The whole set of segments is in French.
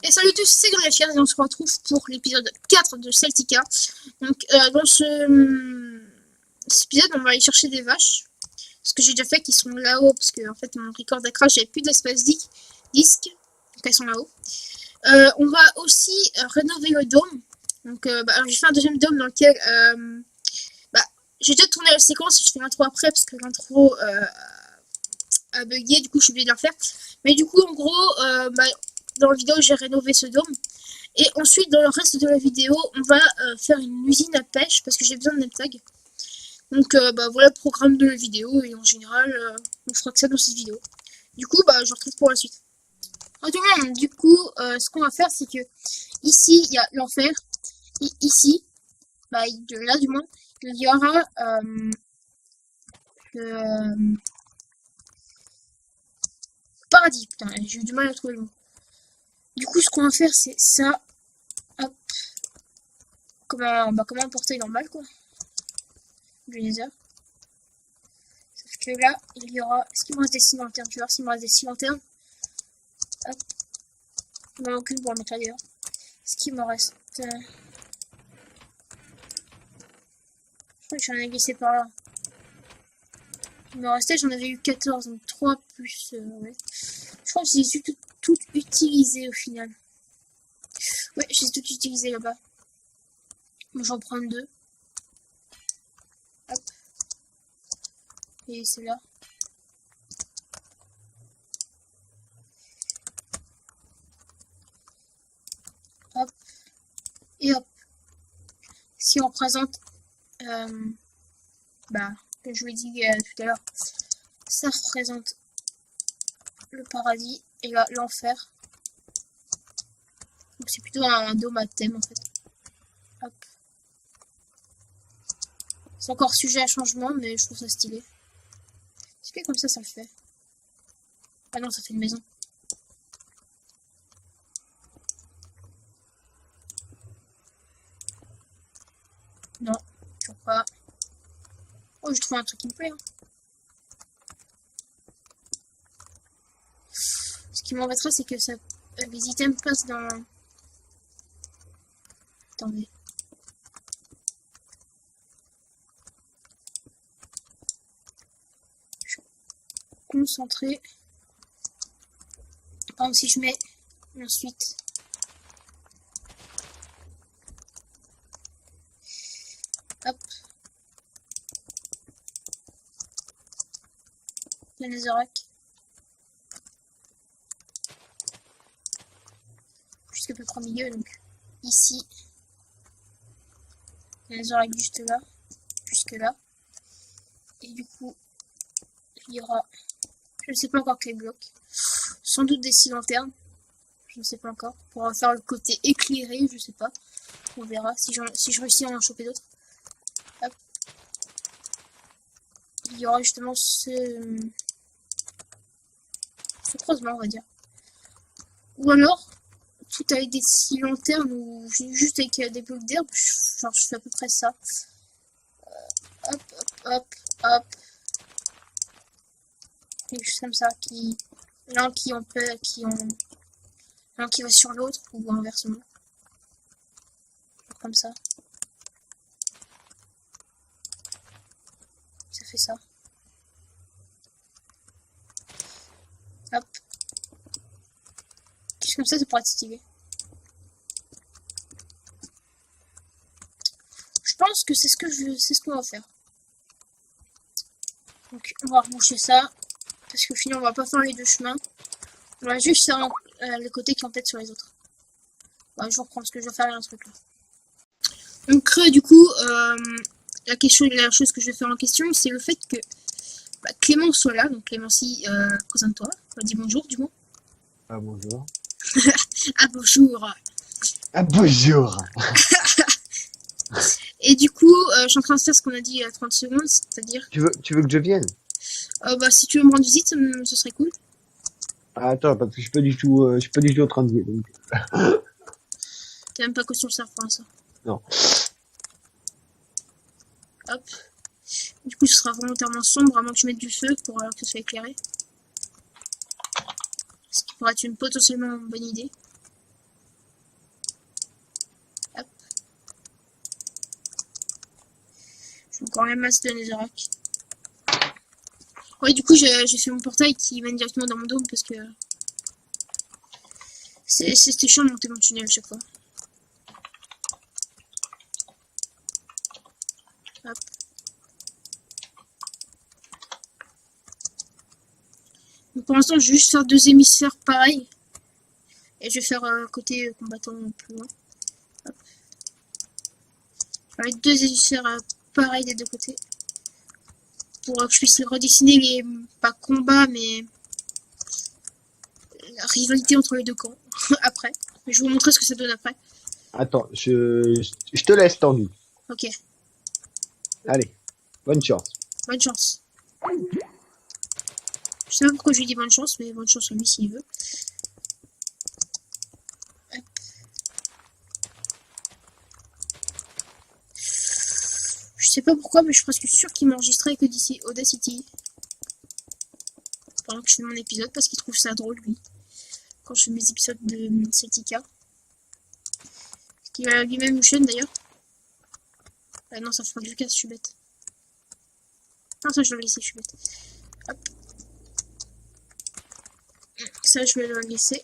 Et salut tous, c'est Grenachir et on se retrouve pour l'épisode 4 de Celtica. Donc dans cet épisode, on va aller chercher des vaches. Ce que j'ai déjà fait, qui sont là-haut, parce que en fait mon record d'acra, j'avais plus d'espace disque, donc elles sont là-haut. On va aussi rénover le dôme. Donc alors, j'ai fait un deuxième dôme dans lequel j'ai déjà tourné la séquence, je fais l'intro après parce que l'intro a bugué, du coup je suis obligée de la refaire. Mais du coup en gros, dans la vidéo j'ai rénové ce dôme. Et ensuite, dans le reste de la vidéo, on va faire une usine à pêche parce que j'ai besoin de NetTag. Donc voilà le programme de la vidéo et en général, on fera que ça dans cette vidéo. Du coup, je vous retrouve pour la suite. En tout cas, du coup, ce qu'on va faire, c'est que ici, il y a l'enfer. Et ici, là du moins, il y aura le paradis. Putain, j'ai eu du mal à trouver le mot. Du coup, ce qu'on va faire, c'est ça. Hop. Comme un portail normal, quoi. Du Nether. Sauf que là, il y aura... Est-ce qu'il me reste des 6 lanternes? Tu vois s'il me reste des 6 lanternes. Hop. Il m'en manque une pour la mettre ailleurs. Est-ce qu'il me reste... Je crois que j'en ai glissé par là. Il me restait, j'en avais eu 14, donc 3 plus... ouais. Je crois que j'ai tout utilisé au final. Ouais, j'ai tout utilisé là-bas. Bon, j'en prends 2. Hop. Et c'est là. Hop. Et hop. Si on représente, comme je vous l'ai dit tout à l'heure, ça représente le paradis et là l'enfer. Donc c'est plutôt un dôme à thème en fait. Hop. C'est encore sujet à changement, mais je trouve ça stylé. Est-ce que comme ça le fait? Ah non, ça fait une maison. Non, toujours pas. Oh, j'ai trouvé un truc qui me plaît. Hein. Ce qui m'embêterait, c'est que ça, les items passent dans... Attendez. Je suis concentré. Par exemple, si je mets ensuite... Hop. Le Netherrack. Jusqu'à peu près au milieu, donc ici. Le Netherrack juste là. Jusque là. Et du coup, il y aura... Je ne sais pas encore quel bloc. Sans doute des 6 lanternes. Je ne sais pas encore. Pour faire le côté éclairé, je sais pas. On verra si je réussis à en choper d'autres. Hop. Il y aura justement ce croisement, on va dire. Ou alors, tout avec des 6 lanternes ou juste avec des blocs d'herbe. Genre, je fais à peu près ça. Hop, hop, hop, hop. Quelque chose comme ça. L'un qui va sur l'autre ou inversement. Comme ça. Ça fait ça. Hop. Quelque chose comme ça pourrait être stylé. Je pense que c'est ce qu'on va faire. Donc on va reboucher ça. Parce qu'au final on va pas faire les deux chemins. On va juste faire les côtés qui ont tête sur les autres. Je reprends parce que je dois faire un truc là. Donc du coup, la chose que je vais faire en question, c'est le fait que Clément soit là. Donc Clémency, présente-toi. Dis bonjour du moins. Ah bonjour. Ah bonjour. Ah bonjour. Et du coup, je suis en train de faire ce qu'on a dit il y a 30 secondes, c'est-à-dire... Tu veux que je vienne? Si tu veux me rendre visite, ce serait cool. Ah, attends, parce que je suis pas du tout au 30. Donc... T'as même pas quoi sur le serve pour l'instant. Non. Hop. Du coup, ce sera volontairement sombre, à moins que tu mettes du feu pour que ce soit éclairé. Ce qui pourrait être une potentiellement bonne idée. encore la masse de Netherrack. Ouais, du coup, j'ai fait mon portail qui mène directement dans mon dôme parce que c'était chiant de monter mon tunnel à chaque fois. Hop. Donc pour l'instant, je vais juste faire 2 hémisphères pareils. Et je vais faire côté combattant plus loin. Hop. Je vais mettre 2 hémisphères pareils des deux côtés. Pour que je puisse redessiner les, pas combats, mais la rivalité entre les deux camps après. Je vais vous montrer ce que ça donne après. Attends, je te laisse, Tanguy. Ok, Allez, bonne chance. bonne chance. Je sais pas pourquoi je lui dis bonne chance, mais bonne chance à lui s'il veut. Hop. Je sais pas pourquoi, mais je suis presque sûr qu'il m'enregistrait avec Audacity. Pendant que je fais mon épisode, parce qu'il trouve ça drôle, lui. Quand je fais mes épisodes de Celtica. Qui a lui-même une chaîne d'ailleurs. Ah non, ça fait pas que je casse, je suis bête. Non, ça je vais le laisser, je suis bête. Hop. Ça je vais le laisser.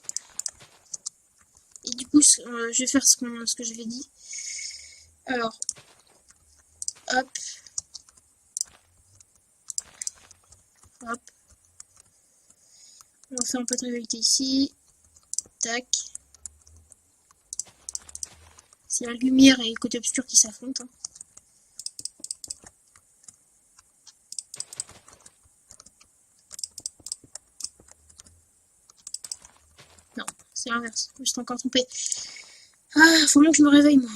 Et du coup, je vais faire ce que j'avais dit. Alors. Hop. Hop. On va faire un peu de rivalité ici. Tac. C'est la lumière et le côté obscur qui s'affrontent. Hein. Non, c'est l'inverse. Je suis encore trompée. Ah, faut bien que je me réveille, moi.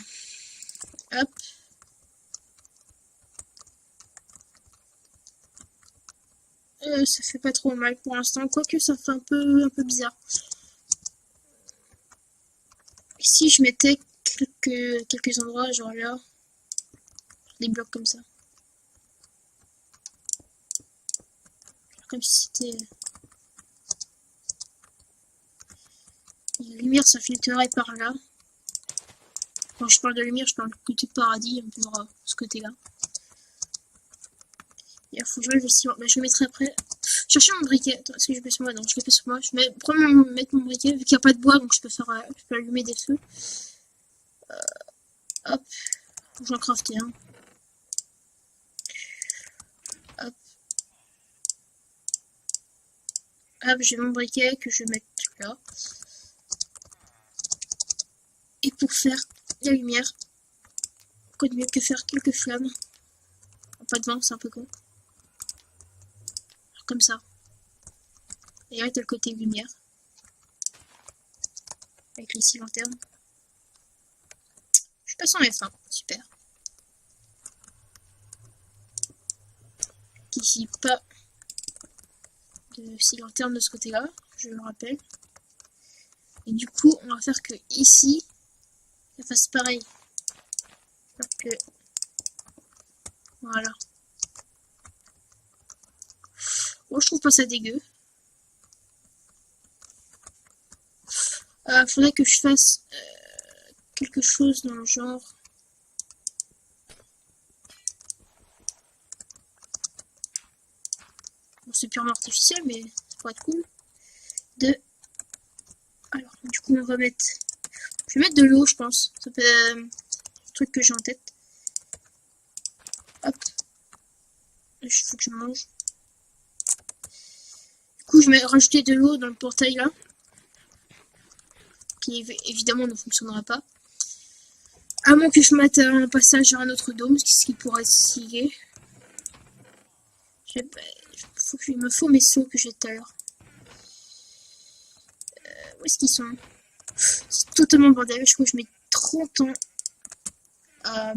Hop. Ça fait pas trop mal pour l'instant, quoique ça fait un peu bizarre. Si je mettais quelques endroits, genre là, des blocs comme ça. Comme si c'était... La lumière s'infiltrerait par là. Quand je parle de lumière, je parle du côté paradis, un peu ce côté-là. Il faut que je le ciment. Bah, je le mettrai après. Chercher mon briquet. Attends, est-ce que je le mets sur moi? Non, je le fais sur moi. Je vais mettre mon briquet, vu qu'il n'y a pas de bois, donc je peux allumer des feux. Hop. J'en crafter un. Hop. Hop, j'ai mon briquet que je vais mettre là. Et pour faire la lumière, quoi de mieux que faire quelques flammes. Pas de vent, c'est un peu con. Comme ça. Et là, t'as le côté lumière. Avec les 6 lanternes. Je passe en F1. Super. Ici, pas de 6 lanternes de ce côté-là. Je le rappelle. Et du coup, on va faire que ici, ça fasse pareil. Donc, voilà. Bon, je trouve pas ça dégueu. Faudrait que je fasse quelque chose dans le genre. Bon, c'est purement artificiel, mais ça pourrait être cool. Alors, du coup, on va mettre. Je vais mettre de l'eau, je pense. Ça peut être un truc que j'ai en tête. Hop. Il faut que je mange. Du coup, je vais rajouter de l'eau dans le portail là. Qui évidemment ne fonctionnera pas. À moins que je mette un passage à un autre dôme, ce qui pourrait être stylé. Il me faut mes seaux que j'ai tout à l'heure. Où est-ce qu'ils sont? C'est totalement bordel. Je crois que je mets 30 ans à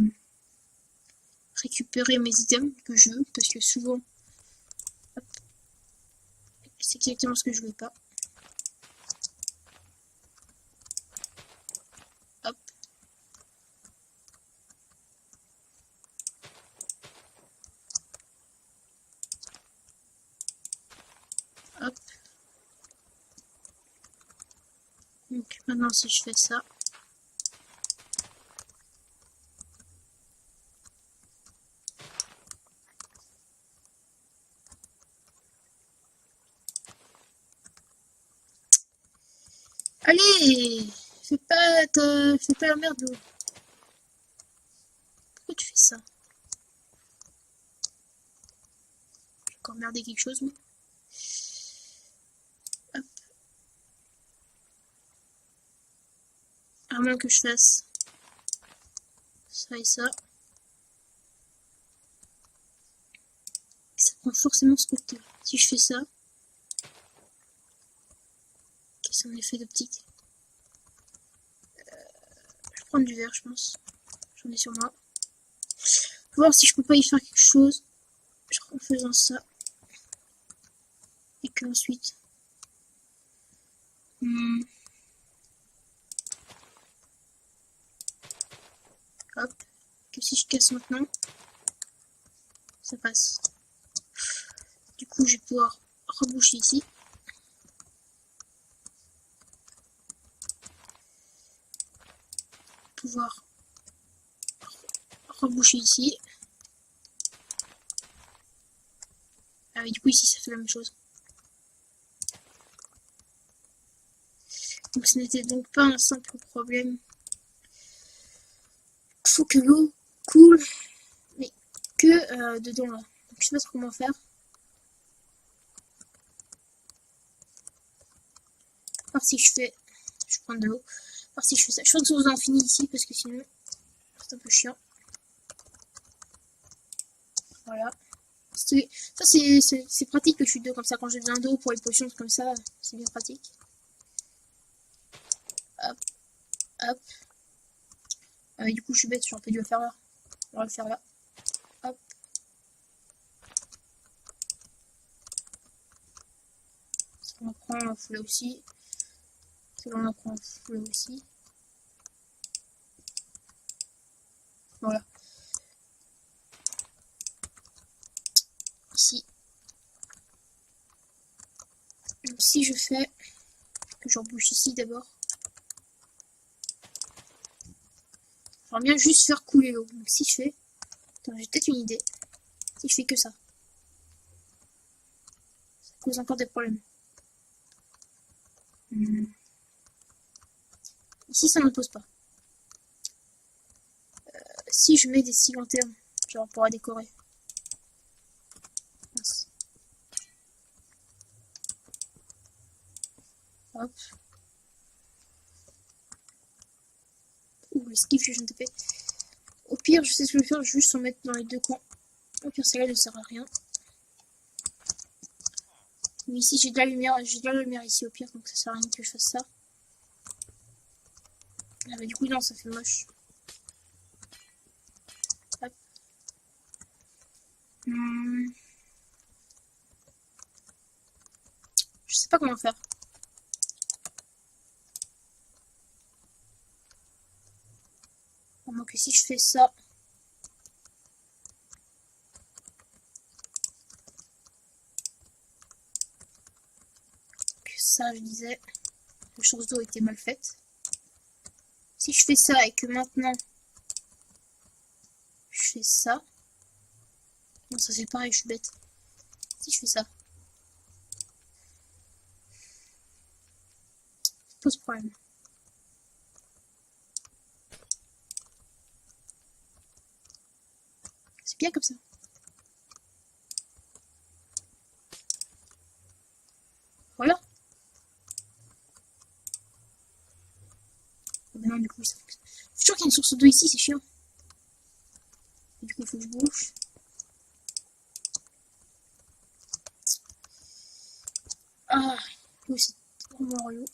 récupérer mes items que je veux. Parce que souvent, c'est exactement ce que je veux pas. Hop. Hop. Donc maintenant si je fais ça. Allez, fais pas la merde, l'eau. Pourquoi tu fais ça? J'ai encore merdé quelque chose, moi. Hop. À moins que je fasse ça et ça. Et ça prend forcément ce côté. Si je fais ça, c'est un effet d'optique. Je vais prendre du verre, je pense. J'en ai sur moi. Faut voir si je peux pas y faire quelque chose en faisant ça. Et que ensuite. Hop. Que si je casse maintenant, ça passe. Du coup, je vais pouvoir reboucher ici. Pouvoir reboucher ici. Ah oui, du coup, ici, ça fait la même chose. Donc, ce n'était donc pas un simple problème. Il faut que l'eau coule, mais que dedans là. Donc, je sais pas trop comment faire. Voir si je fais. Je prends de l'eau. Voir si je fais ça. Je pense que vous en finissez ici parce que sinon, c'est un peu chiant. Voilà. Ça, c'est pratique le chute d'eau comme ça. Quand j'ai besoin d'eau pour les potions comme ça, c'est bien pratique. Hop. Hop. Du coup, je suis bête, j'aurais pu le faire là. On va le faire là. Hop. Ça, on en prend un là aussi. Ça, on en prend un là aussi. Voilà. Ici. Donc, si je fais que j'en bouge ici d'abord. J'aimerais bien juste faire couler l'eau. Donc, si je fais. Attends, j'ai peut-être une idée. Si je fais que ça cause encore des problèmes. Ici, ça ne pose pas. Si je mets des cils lanternes, genre pour décorer. Mince. Hop. Ouh, l'esquive que je viens de taper. Au pire, je sais ce que je vais faire, je vais juste en mettre dans les deux coins. Au pire, celle-là ne sert à rien. Mais ici, j'ai de la lumière ici au pire, donc ça sert à rien que je fasse ça. Ah bah du coup, non, ça fait moche. Hop. Je sais pas comment faire. À moins que si je fais ça. Que ça, je disais. La source d'eau était mal faite. Si je fais ça et que maintenant je fais ça. Non, ça c'est pareil, je suis bête. Si je fais ça. Ça pose problème. C'est bien comme ça. Voilà. Ben non, du coup, ça fonctionne. Je suis sûr qu'il y a une source d'eau ici, c'est chiant. Et du coup, il faut que je bouge. Ah, oui, c'est vraiment relou.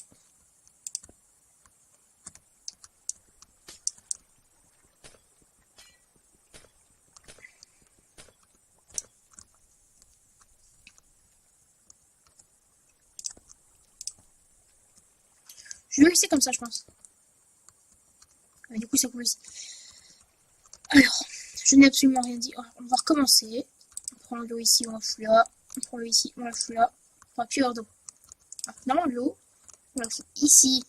Je vais laisser comme ça, je pense. Et du coup, ça coule ici. Alors, je n'ai absolument rien dit. On va recommencer. On prend l'eau ici, on la fout là. On prend l'eau ici, on la fout là. On va plus avoir d'eau. Maintenant, l'eau, on la fout ici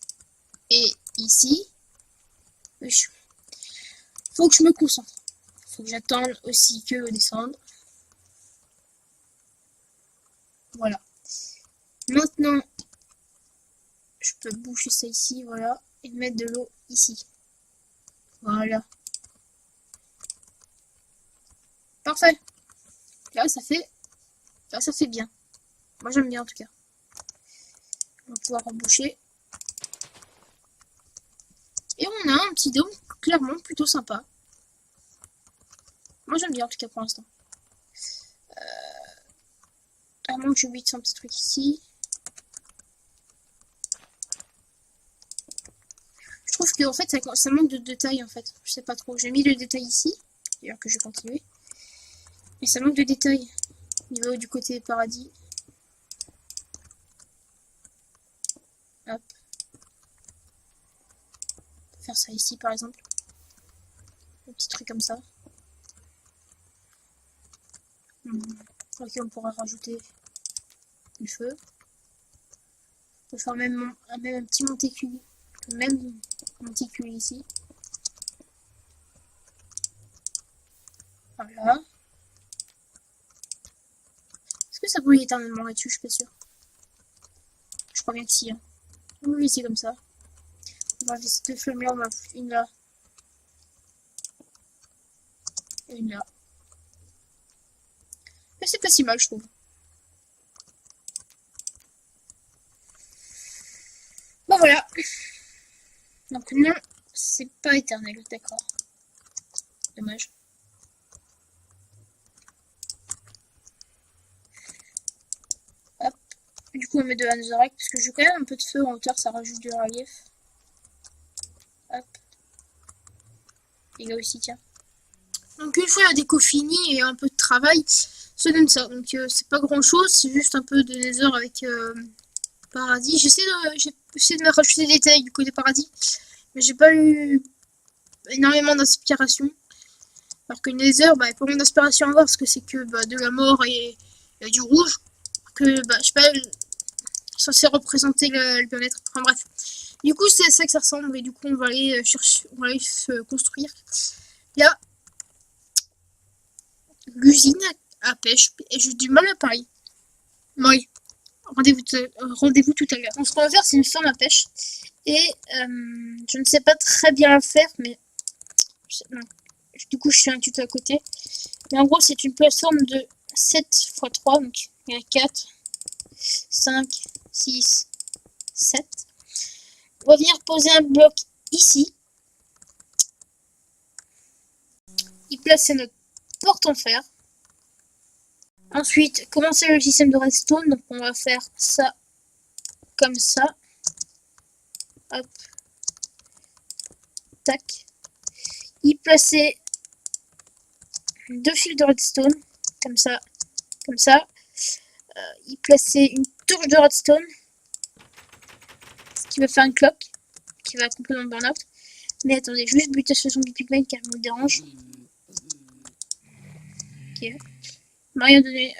et ici. Faut que je me concentre. Faut que j'attende aussi que descendre. Voilà. Maintenant, je peux boucher ça ici, voilà, et mettre de l'eau ici. Voilà. Parfait. Là, ça fait bien. Moi, j'aime bien en tout cas. On va pouvoir reboucher. Et on a un petit dôme clairement plutôt sympa. Moi, j'aime bien en tout cas pour l'instant. À moins que j'oublie un petit truc ici. Je trouve que en fait ça manque de détails en fait. Je sais pas trop. J'ai mis le détail ici. D'ailleurs que je vais continuer. Mais ça manque de détails. Au niveau du côté paradis. Hop. On peut faire ça ici par exemple. Un petit truc comme ça. Ok, on pourra rajouter du feu. On peut faire même un petit monticule. Même monticule ici. Voilà. Est-ce que ça brûle éternellement là-dessus? Je suis pas sûre. Je crois bien que si. Hein. On va laisser comme ça. On va laisser deux flammes là, on va une là. Et une là. Mais c'est pas si mal, je trouve. Bon voilà. Donc non, c'est pas éternel, d'accord. Dommage. Hop. Du coup on met de la netherrack parce que j'ai quand même un peu de feu en hauteur, ça rajoute du relief. Hop. Et là aussi, tiens. Donc une fois la déco finie et un peu de travail, ça donne ça. Donc c'est pas grand chose, c'est juste un peu de nether avec paradis. J'essaie de me rajouter des détails du côté paradis, mais j'ai pas eu énormément d'inspiration. Alors que le nether, bah, il y a pas moins d'inspiration à voir parce que c'est que de la mort et du rouge. Que bah, je sais pas, censé représenter le bien-être. Enfin bref. Du coup, c'est à ça que ça ressemble et du coup, on va aller chercher, on va aller se construire. Là, l'usine à pêche et j'ai du mal à parler. Oui. Rendez-vous tout à l'heure. Donc, ce qu'on va faire, c'est une ferme à pêche. Et je ne sais pas très bien la faire, mais du coup, je suis un tuto à côté. Mais en gros, c'est une plateforme de 7 x 3. Donc, il y a 4, 5, 6, 7. On va venir poser un bloc ici. Y placer notre porte en fer. Ensuite, commencer le système de redstone. Donc, on va faire ça comme ça. Hop. Tac. Y placer 2 fils de redstone. Comme ça. Comme ça. Y placer une touche de redstone. Ce qui va faire un clock. Qui va complètement le burn-out. Mais attendez, je vais juste buter ce zombie pigman car il me dérange. Ok. M'a rien donné.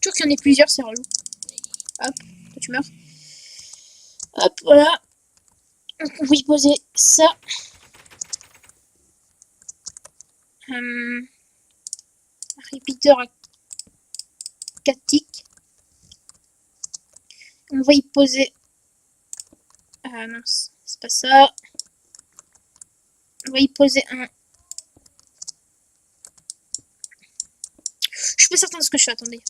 Toujours qu'il y en ait plusieurs, c'est relou. Hop, toi tu meurs. Hop, voilà. Donc on va y poser ça. Repeater à 4 ticks. On va y poser. Ah non, c'est pas ça. On va y poser un. Je suis pas certain de ce que je fais, attendez.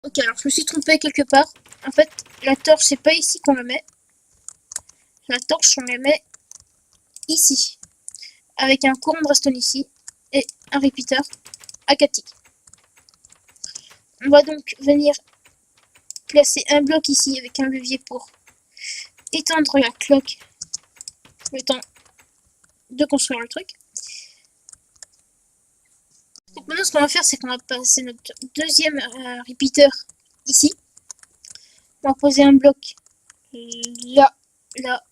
Ok, alors je me suis trompé quelque part. En fait, la torche, c'est pas ici qu'on la met. La torche, on la met ici. Avec un courant de redstone ici. Et un repeater à 4 ticks. On va donc venir placer un bloc ici avec un levier pour étendre la cloque le temps de construire le truc. Donc maintenant ce qu'on va faire c'est qu'on va passer notre deuxième repeater ici. On va poser un bloc là, là.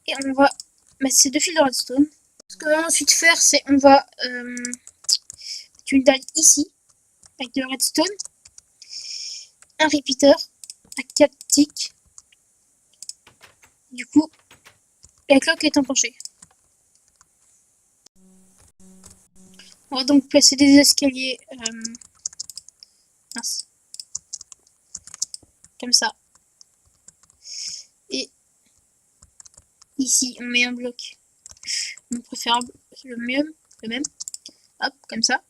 Et on va mettre ces 2 fils de redstone. Ce qu'on va ensuite faire c'est on va mettre une dalle ici avec de la redstone. Un repeater à 4 ticks. Du coup, la cloque est enclenchée. On va donc placer des escaliers mince. Comme ça. Ici, on met un bloc. Mon préférable, le même. Hop, comme ça.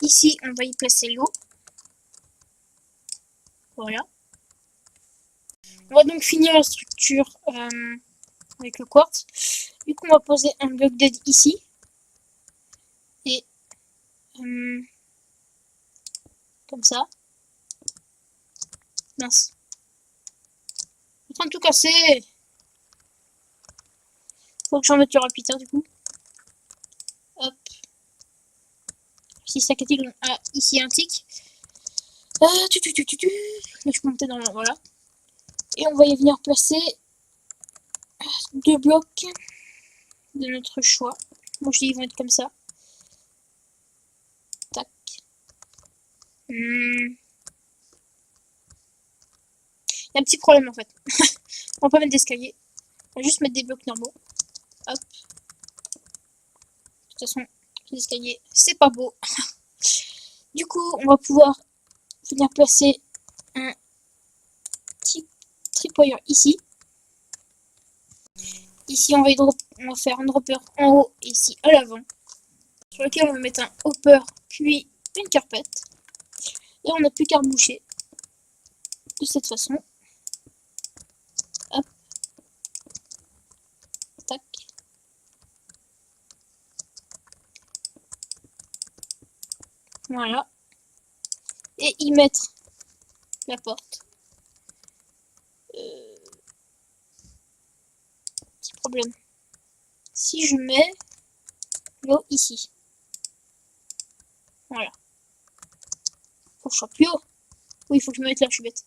Ici, on va y placer l'eau. Voilà. On va donc finir la structure avec le quartz. Du coup, on va poser un bloc d'aide ici. Et comme ça. Mince. Je suis en train de tout casser. Faut que j'en mette le repeater du coup. Hop. Si ça catique, ah, ici un tic. Là, je peux monter dans le... Voilà. Et on va y venir placer 2 blocs de notre choix. Moi je dis ils vont être comme ça. Tac. Il y a un petit problème en fait. On va pas mettre d'escalier. On va juste mettre des blocs normaux. Hop. De toute façon, les escaliers, c'est pas beau. Du coup, on va pouvoir venir placer un petit tripwire ici. Ici, on va faire un dropper en haut et ici à l'avant. Sur lequel on va mettre un hopper, puis une carpette. Et on n'a plus qu'à reboucher de cette façon. Hop. Tac. Voilà. Et y mettre la porte. Petit problème. Si je mets l'eau ici. Voilà. Faut que je sois plus haut. Oui, il faut que je me mette là, je suis bête.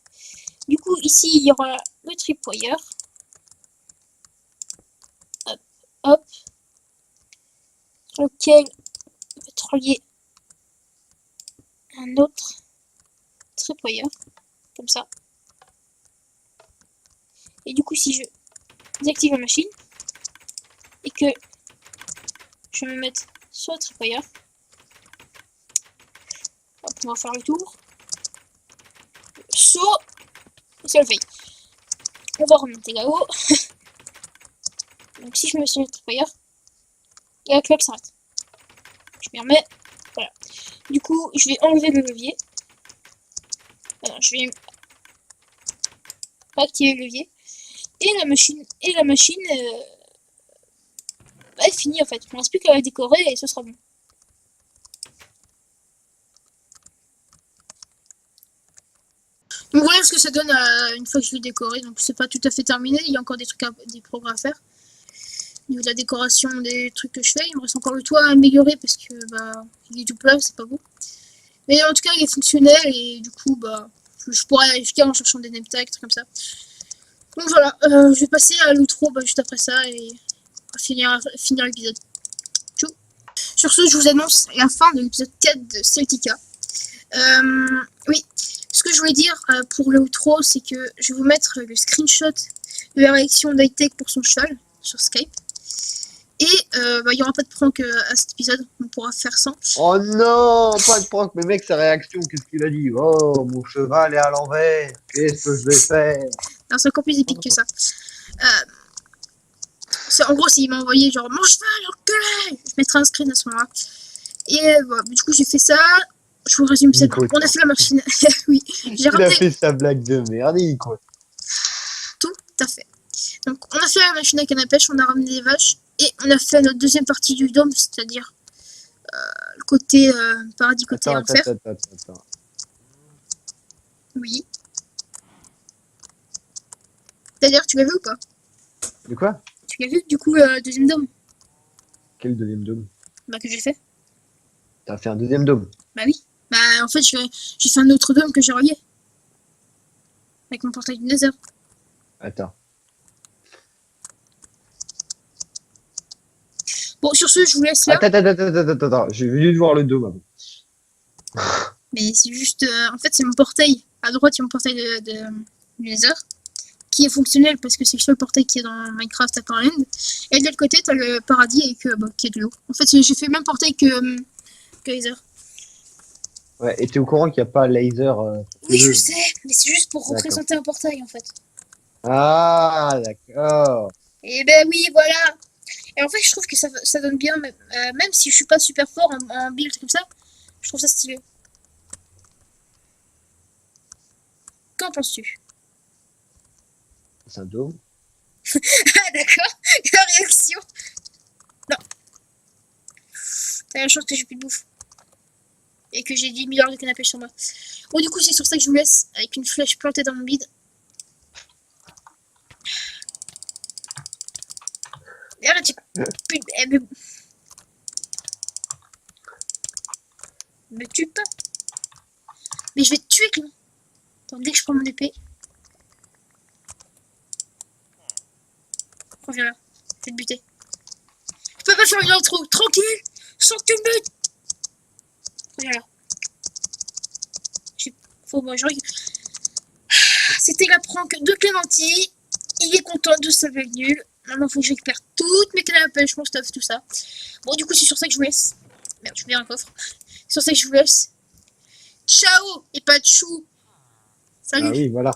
Du coup, ici, il y aura le tripwire. Hop, hop. Sur lequel on va être relié un autre tripwire. Comme ça. Et du coup, si je désactive la machine et que je vais me mettre sur le tripwire, hop, on va faire le tour. Saut, ça le fait. On va remonter là-haut. Donc si je me mets sur le tripwire, et la cloque s'arrête. Je m'y remets. Voilà. Du coup, je vais enlever le levier. Alors, je vais activer le levier. Et la machine est finie en fait. Il ne reste plus qu'à la décorer et ce sera bon. Donc voilà ce que ça donne une fois que je l'ai décoré. Donc c'est pas tout à fait terminé. Il y a encore des progrès à faire. Au niveau de la décoration, des trucs que je fais. Il me reste encore le toit à améliorer parce que il est tout plat, c'est pas beau. Mais en tout cas, il est fonctionnel et du coup, je pourrais aller jusqu'à en cherchant des name tags, trucs comme ça. Donc voilà, je vais passer à l'outro juste après ça et finir l'épisode. Tchou. Sur ce, je vous annonce la fin de l'épisode 4 de Celtica. Oui, ce que je voulais dire pour l'outro, c'est que je vais vous mettre le screenshot de la réaction d'Hightech pour son cheval sur Skype. Et il n'y aura pas de prank à cet épisode, on pourra faire sans. Oh non, pas de prank, mais mec, sa réaction, qu'est-ce qu'il a dit? Oh, mon cheval est à l'envers, qu'est-ce que je vais faire? Non, c'est encore plus épique que ça. En gros, s'il m'a envoyé genre mon cheval, enculé, je mettrai un screen à ce moment-là. Et voilà, du coup, j'ai fait ça. Je vous résume ça. On a fait la machine. Oui, j'ai Il a fait sa blague de merde, quoi. Tout à fait. Donc, on a fait la machine à canne à pêche, on a ramené des vaches. Et on a fait notre deuxième partie du dôme, c'est-à-dire le côté paradis, côté enfer. Attends. Oui. C'est-à-dire, tu l'as vu ou pas? De quoi? Tu l'as vu, du coup, le deuxième dôme? Quel deuxième dôme? Que j'ai fait. T'as fait un deuxième dôme? Bah oui. En fait, j'ai fait un autre dôme que j'ai relié. Avec mon portail du Nether. Attends. Bon, sur ce, je vous laisse là. Attends. J'ai venu de voir le dôme avant. Mais c'est juste... en fait, c'est mon portail. À droite, il y a mon portail du Nether. Qui est fonctionnel parce que c'est le seul portail qui est dans Minecraft à part l'end. Et de l'autre côté, t'as le paradis et qui est de l'eau. En fait, j'ai fait le même portail que Laser. Ouais, et t'es au courant qu'il n'y a pas laser oui, je sais, mais c'est juste pour représenter un portail en fait. Ah, d'accord. Et ben oui, voilà. Et en fait, je trouve que ça donne bien, même si je suis pas super fort en build comme ça, je trouve ça stylé. Qu'en penses-tu? C'est un dôme. Ah, d'accord. La réaction. Non, c'est la chance que j'ai plus de bouffe. Et que j'ai 10 milliards de canapés sur moi. Bon, du coup, c'est sur ça que je vous laisse, avec une flèche plantée dans mon bide. Et là, tu... me tue pas. Mais je vais te tuer, Clément. Attends, dès que je prends mon épée. Reviens là. Je vais te buter. Je peux pas faire une intro. Tranquille. Sans que tu me butes. Reviens là. Faut moi, je... C'était la prank de Clémentine. Il est content de sa blague nulle. Maintenant, il faut que je récupère toutes mes cannes à pêche, mon stuff, tout ça. Bon, du coup, c'est sur ça que je vous laisse. Merde, je mets un coffre. C'est sur ça que je vous laisse. Ciao et pas de chou. Ah Salut. oui, voilà.